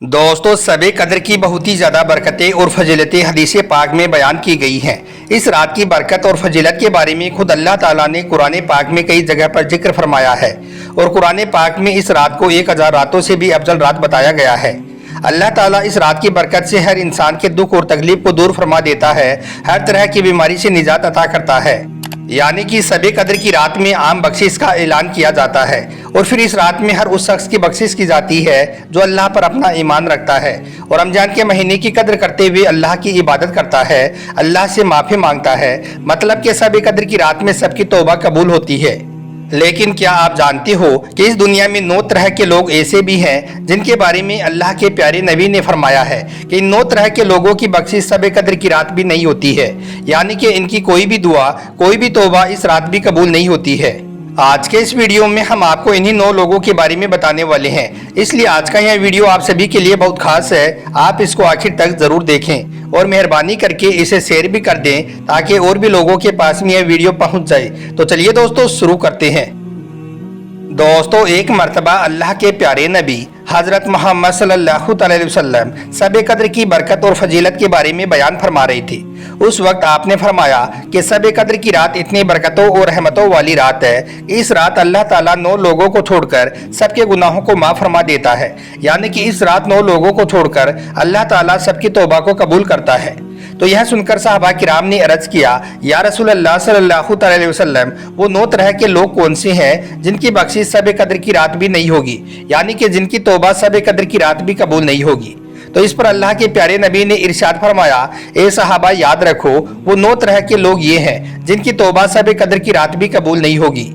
दोस्तों, शब-ए कद्र की बहुत ही ज़्यादा बरकतें और फजीलतें हदीस पाक में बयान की गई हैं। इस रात की बरकत और फजीलत के बारे में खुद अल्लाह ताला ने कुरान पाक में कई जगह पर जिक्र फरमाया है और कुरान पाक में इस रात को 1000 रातों से भी अफजल रात बताया गया है। अल्लाह ताला इस रात की बरकत से हर इंसान के दुख और तकलीफ को दूर फरमा देता है, हर तरह की बीमारी से निजात अता करता है। यानी कि शब-ए कद्र की रात में आम बख्शिश का ऐलान किया जाता है और फिर इस रात में हर उस शख्स की बख्शिश की जाती है जो अल्लाह पर अपना ईमान रखता है और रमजान के महीने की कद्र करते हुए अल्लाह की इबादत करता है, अल्लाह से माफ़ी मांगता है। मतलब कि शब-ए कद्र की रात में सबकी तौबा कबूल होती है। लेकिन क्या आप जानते हो कि इस दुनिया में 9 तरह के लोग ऐसे भी हैं जिनके बारे में अल्लाह के प्यारे नबी ने फरमाया है कि इन 9 तरह के लोगों की बख्शिश शब-ए कद्र की रात भी नहीं होती है। यानी कि इनकी कोई भी दुआ, कोई भी तौबा इस रात भी कबूल नहीं होती है। आज के इस वीडियो में हम आपको इन्हीं 9 लोगों के बारे में बताने वाले हैं, इसलिए आज का यह वीडियो आप सभी के लिए बहुत खास है। आप इसको आखिर तक जरूर देखें और मेहरबानी करके इसे शेयर भी कर दें ताकि और भी लोगों के पास में यह वीडियो पहुंच जाए। तो चलिए दोस्तों, शुरू करते हैं। दोस्तों, एक मर्तबा अल्लाह के प्यारे नबी हज़रत मोहम्मद सल्लल्लाहु अलैहि वसल्लम शब-ए कद्र की बरकत और फजीलत के बारे में बयान फरमा रही थी। उस वक्त आपने फरमाया कि शब-ए कद्र की रात इतनी बरकतों और रहमतों वाली रात है, इस रात अल्लाह ताला 9 लोगों को छोड़कर सबके गुनाहों को माफ़ फरमा देता है। यानी कि इस रात 9 लोगों को छोड़कर अल्लाह ताला सबकी तौबा को कबूल करता है। तो यह सुनकर सहाबा किराम ने अर्ज किया, या रसूल अल्लाह सल्लल्लाहु अलैहि वसल्लम, वो 9 तरह के लोग कौन से हैं जिनकी बख्शिश शब-ए कद्र की रात भी नहीं होगी, यानी कि जिनकी तौबा शब-ए कद्र की रात भी कबूल नहीं होगी। तो इस पर अल्लाह के प्यारे नबी ने इरशाद फरमाया, ए सहाबा याद रखो, वो 9 तरह के लोग ये हैं जिनकी तौबा शब-ए कद्र की रात भी कबूल नहीं होगी।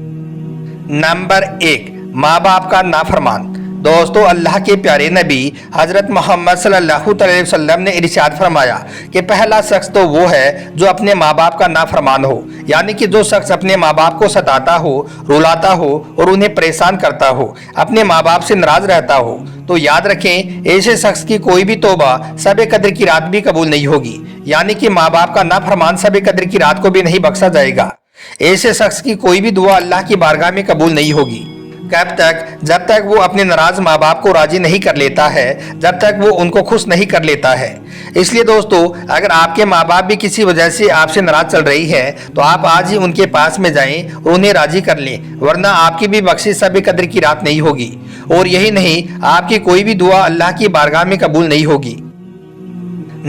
नंबर 1, माँ बाप का नाफरमान। दोस्तों, अल्लाह के प्यारे नबी हज़रत मोहम्मद सल्लल्लाहु अलैहि वसल्लम ने इरशाद फरमाया कि पहला शख्स तो वो है जो अपने माँ बाप का नाफरमान हो। यानी कि जो शख्स अपने माँ बाप को सताता हो, रुलाता हो और उन्हें परेशान करता हो, अपने माँ बाप से नाराज रहता हो, तो याद रखें ऐसे शख्स की कोई भी तौबा शब-ए कद्र की रात भी कबूल नहीं होगी। यानी कि माँ बाप का नाफरमान शब-ए कद्र की रात को भी नहीं बख्शा जाएगा। ऐसे शख्स की कोई भी दुआ अल्लाह की बारगाह में कबूल नहीं होगी। कब तक? जब तक वो अपने नाराज माँ बाप को राजी नहीं कर लेता है, जब तक वो उनको खुश नहीं कर लेता है। इसलिए दोस्तों, अगर आपके माँ बाप भी किसी वजह से आपसे नाराज चल रही है तो आप आज ही उनके पास में जाएं और उन्हें राजी कर लें, वरना आपकी भी बख्शिश शब-ए कद्र की रात नहीं होगी। और यही नहीं, आपकी कोई भी दुआ अल्लाह की बारगाह में कबूल नहीं होगी।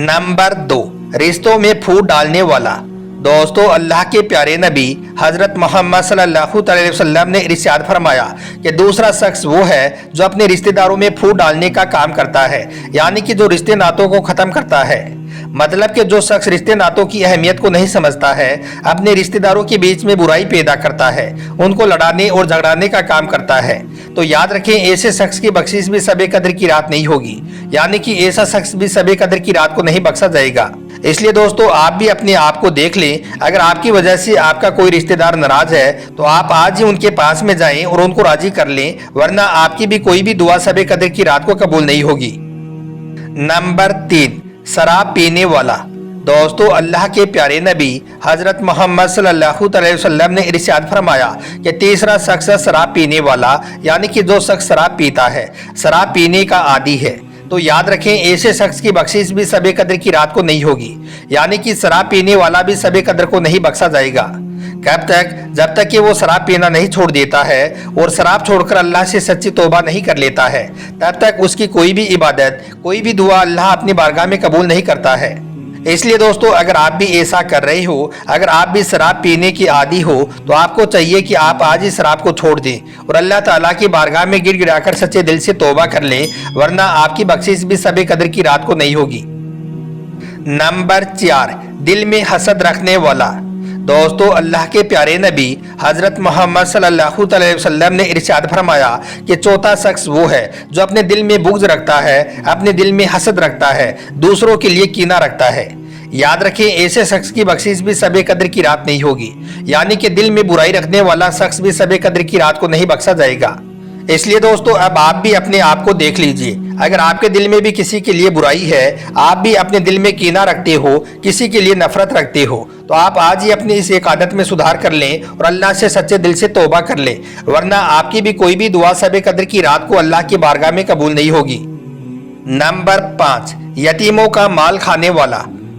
नंबर 2, रिश्तों में फूट डालने वाला। दोस्तों, अल्लाह के प्यारे नबी हज़रत मोहम्मद सल्लल्लाहु अलैहि वसल्लम ने इरशाद फरमाया कि दूसरा शख्स वो है जो अपने रिश्तेदारों में फूट डालने का काम करता है। यानी कि जो रिश्ते नातों को ख़त्म करता है। मतलब कि जो शख्स रिश्ते नातों की अहमियत को नहीं समझता है, अपने रिश्तेदारों के बीच में बुराई पैदा करता है, उनको लड़ाने और झगड़ाने का काम करता है, तो याद रखें ऐसे शख्स की बख्शिश भी शब-ए कद्र की रात नहीं होगी। यानी कि ऐसा शख्स भी शब-ए कद्र की रात को नहीं बख्शा जाएगा। इसलिए दोस्तों, आप भी अपने आप को देख लें। अगर आपकी वजह से आपका कोई रिश्तेदार नाराज है तो आप आज ही उनके पास में जाएं और उनको राजी कर लें, वरना आपकी भी कोई भी दुआ शब-ए कद्र की रात को कबूल नहीं होगी। नंबर 3, शराब पीने वाला। दोस्तों, अल्लाह के प्यारे नबी हज़रत मोहम्मद सल्लल्लाहु अलैहि वसल्लम ने इरशाद फरमाया कि तीसरा शख्स है शराब पीने वाला। यानी कि जो शख्स शराब पीता है, शराब पीने का आदी है, तो याद रखें ऐसे शख्स की बख्शिश भी शब-ए कद्र की रात को नहीं होगी। यानी कि शराब पीने वाला भी शब-ए कद्र को नहीं बख्शा जाएगा। कब तक? जब तक कि वो शराब पीना नहीं छोड़ देता है और शराब छोड़कर अल्लाह से सच्ची तौबा नहीं कर लेता है, तब तक उसकी कोई भी इबादत, कोई भी दुआ अल्लाह अपनी बारगाह में कबूल नहीं करता है। इसलिए दोस्तों, अगर आप भी ऐसा कर रहे हो, अगर आप भी शराब पीने की आदी हो, तो आपको चाहिए कि आप आज ही शराब को छोड़ दें और अल्लाह ताला की बारगाह में गिड़गिड़ाकर सच्चे दिल से तौबा कर लें, वरना आपकी बख्शिश भी शब-ए कद्र की रात को नहीं होगी। नंबर 4, दिल में हसद रखने वाला। दोस्तों, अल्लाह के प्यारे नबी हज़रत मोहम्मद सल्लल्लाहु अलैहि वसल्लम ने इरशाद फरमाया कि चौथा शख्स वो है जो अपने दिल में बुग़्ज़ रखता है, अपने दिल में हसद रखता है, दूसरों के लिए कीना रखता है। याद रखें ऐसे शख्स की बख्शिश भी शब-ए कद्र की रात नहीं होगी। यानी कि दिल में बुराई रखने वाला शख्स भी शब-ए कद्र की रात को नहीं बख्शा जाएगा। इसलिए दोस्तों, अब आप भी अपने आप को देख लीजिए। अगर आपके दिल में भी किसी के लिए बुराई है, आप भी अपने दिल में कीना रखते हो, किसी के लिए नफरत रखते हो, तो आप आज ही अपनी इस एक आदत में सुधार कर लें और अल्लाह से सच्चे दिल से तौबा कर लें, वरना आपकी भी कोई भी दुआ शब-ए कद्र की रात को अल्लाह की बारगाह में कबूल नहीं होगी। नंबर 5, यतीमों का माल खाने वाला।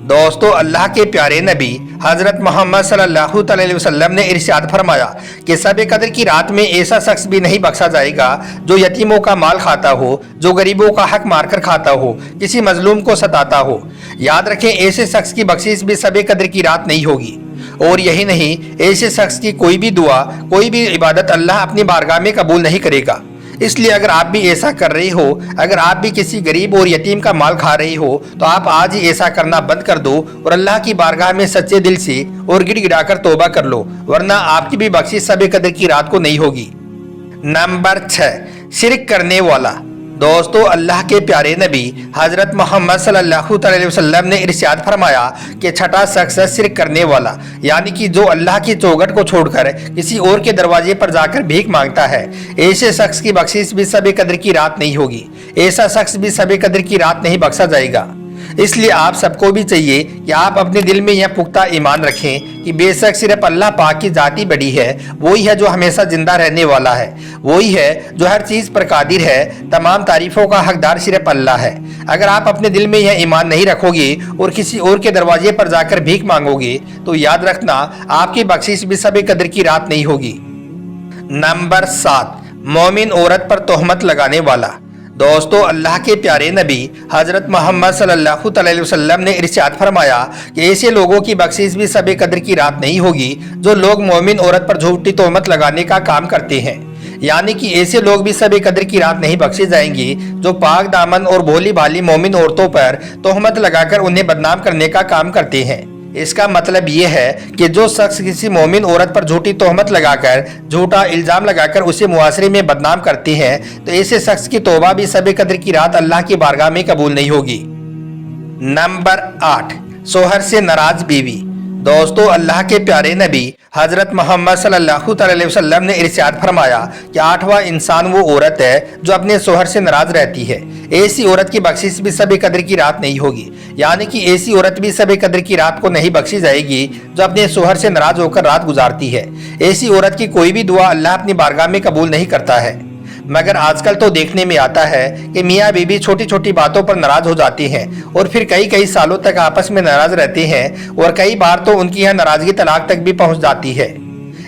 दोस्तों, अल्लाह के प्यारे नबी हजरत मोहम्मद सल्लल्लाहु अलैहि वसल्लम ने इरशाद फरमाया कि शब कद्र की रात में ऐसा शख्स भी नहीं बख्शा जाएगा जो यतीमों का माल खाता हो, जो गरीबों का हक मारकर खाता हो, किसी मजलूम को सताता हो। याद रखें, ऐसे शख्स की बख्शिश भी शब कद्र की रात नहीं होगी। और यही नहीं, ऐसे शख्स की कोई भी दुआ, कोई भी इबादत अल्लाह अपनी बारगाह में कबूल नहीं करेगा। इसलिए अगर आप भी ऐसा कर रहे हो, अगर आप भी किसी गरीब और यतीम का माल खा रहे हो, तो आप आज ही ऐसा करना बंद कर दो और अल्लाह की बारगाह में सच्चे दिल से और गिड़गिड़ाकर तौबा कर लो, वरना आपकी भी बख्शिश शब कद्र की रात को नहीं होगी। नंबर 6, शिरक करने वाला। दोस्तों, अल्लाह के प्यारे नबी हजरत मोहम्मद सल्लल्लाहु अलैहि वसल्लम ने इरशाद फरमाया कि छठा शख्स है शिरक करने वाला, यानी कि जो अल्लाह की चौखट को छोड़कर किसी और के दरवाजे पर जाकर भीख मांगता है। ऐसे शख्स की बख्शिश भी शब कद्र की रात नहीं होगी, ऐसा शख्स भी शब कद्र की रात नहीं बख्शा जाएगा। इसलिए आप सबको भी चाहिए कि आप अपने दिल में यह पुख्ता ईमान रखें कि बेशक सिर्फ अल्लाह पाक की जाती बड़ी है, वही है जो हमेशा जिंदा रहने वाला है, वही है जो हर चीज़ पर कादिर है, तमाम तारीफों का हकदार सिर्फ अल्लाह है। अगर आप अपने दिल में यह ईमान नहीं रखोगे और किसी और के दरवाजे पर जाकर भीख मांगोगे, तो याद रखना आपकी बख्शिश भी शब कद्र की रात नहीं होगी। नंबर 7, मोमिन औरत पर तोहमत लगाने वाला। दोस्तों, अल्लाह के प्यारे नबी हजरत मोहम्मद सल्लल्लाहु अलैहि वसल्लम ने इरशाद फरमाया कि ऐसे लोगों की बख्शिश भी शब कद्र की रात नहीं होगी जो लोग मोमिन औरत पर झूठी तोहमत लगाने का काम करते हैं। यानी कि ऐसे लोग भी शब कद्र की रात नहीं बख्शे जाएंगे जो पाक दामन और भोली भाली मोमिन औरतों पर तोहमत लगाकर उन्हें बदनाम करने का काम करते हैं। इसका मतलब ये है कि जो शख्स किसी मोमिन औरत पर झूठी तोहमत लगाकर, झूठा इल्जाम लगाकर उसे मुआशरे में बदनाम करते हैं, तो ऐसे शख्स की तौबा भी शब कद्र की रात अल्लाह की बारगाह में कबूल नहीं होगी। नंबर 8, शोहर से नाराज बीवी। दोस्तों, अल्लाह के प्यारे नबी हजरत मोहम्मद सल्लल्लाहु अलैहि वसल्लम ने इरशाद फरमाया कि 8वां इंसान वो औरत है जो अपने शोहर से नाराज रहती है। ऐसी औरत की बख्शिश भी शब कद्र की रात नहीं होगी, यानी कि ऐसी औरत भी शब कद्र की रात को नहीं बख्शी जाएगी जो अपने शोहर से नाराज होकर रात गुजारती है। ऐसी औरत की कोई भी दुआ अल्लाह अपनी बारगाह में कबूल नहीं करता है। मगर आजकल तो देखने में आता है कि मियाँ बीवी छोटी छोटी बातों पर नाराज हो जाती हैं और फिर कई कई सालों तक आपस में नाराज रहते हैं और कई बार तो उनकी यह नाराजगी तलाक तक भी पहुंच जाती है।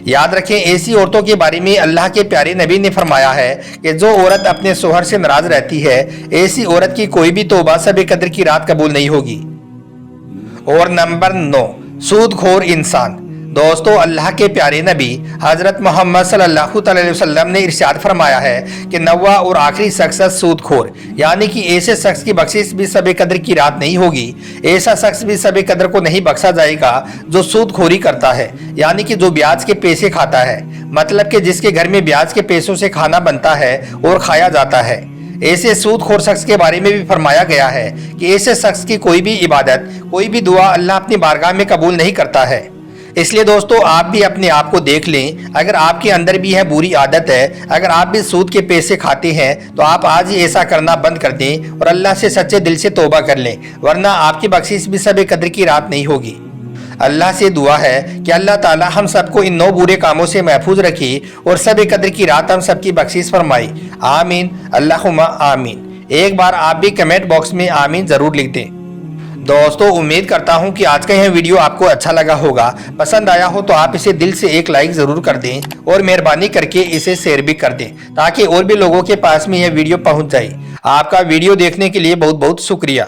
याद रखें, ऐसी औरतों के बारे में अल्लाह के प्यारे नबी ने फरमाया है कि जो औरत अपने शोहर से नाराज रहती है, ऐसी औरत की कोई भी तौबा शब कद्र की रात कबूल नहीं होगी। और नंबर 9, सूदखोर इंसान। दोस्तों, अल्लाह के प्यारे नबी हजरत मोहम्मद सल्लल्लाहु अलैहि वसल्लम ने इरशाद फरमाया है कि 9वां और आखिरी शख्स है सूदखोर, यानी कि ऐसे शख्स की बख्शिश भी शब कद्र की रात नहीं होगी। ऐसा शख्स भी शब कद्र को नहीं बख्शा जाएगा जो सूदखोरी करता है, यानी कि जो ब्याज के पैसे खाता है, मतलब कि जिसके घर में ब्याज के पैसों से खाना बनता है और खाया जाता है। ऐसे सूदखोर शख्स के बारे में भी फरमाया गया है कि ऐसे शख्स की कोई भी इबादत, कोई भी दुआ अल्लाह अपनी बारगाह में कबूल नहीं करता है। इसलिए दोस्तों, आप भी अपने आप को देख लें, अगर आपके अंदर भी है बुरी आदत है, अगर आप भी सूद के पैसे खाते हैं, तो आप आज ही ऐसा करना बंद कर दें और अल्लाह से सच्चे दिल से तौबा कर लें, वरना आपकी बख्शिश भी शब कद्र की रात नहीं होगी। अल्लाह से दुआ है कि अल्लाह ताला हम सबको इन 9 बुरे कामों से महफूज रखे और शब कद्र की रात हम सबकी बख्शिश फरमाए। आमीन, अल्लाहुम्मा आमीन। एक बार आप भी कमेंट बॉक्स में आमीन जरूर लिख दें। दोस्तों, उम्मीद करता हूं कि आज का यह वीडियो आपको अच्छा लगा होगा। पसंद आया हो तो आप इसे दिल से एक लाइक ज़रूर कर दें और मेहरबानी करके इसे शेयर भी कर दें ताकि और भी लोगों के पास में यह वीडियो पहुंच जाए। आपका वीडियो देखने के लिए बहुत बहुत शुक्रिया।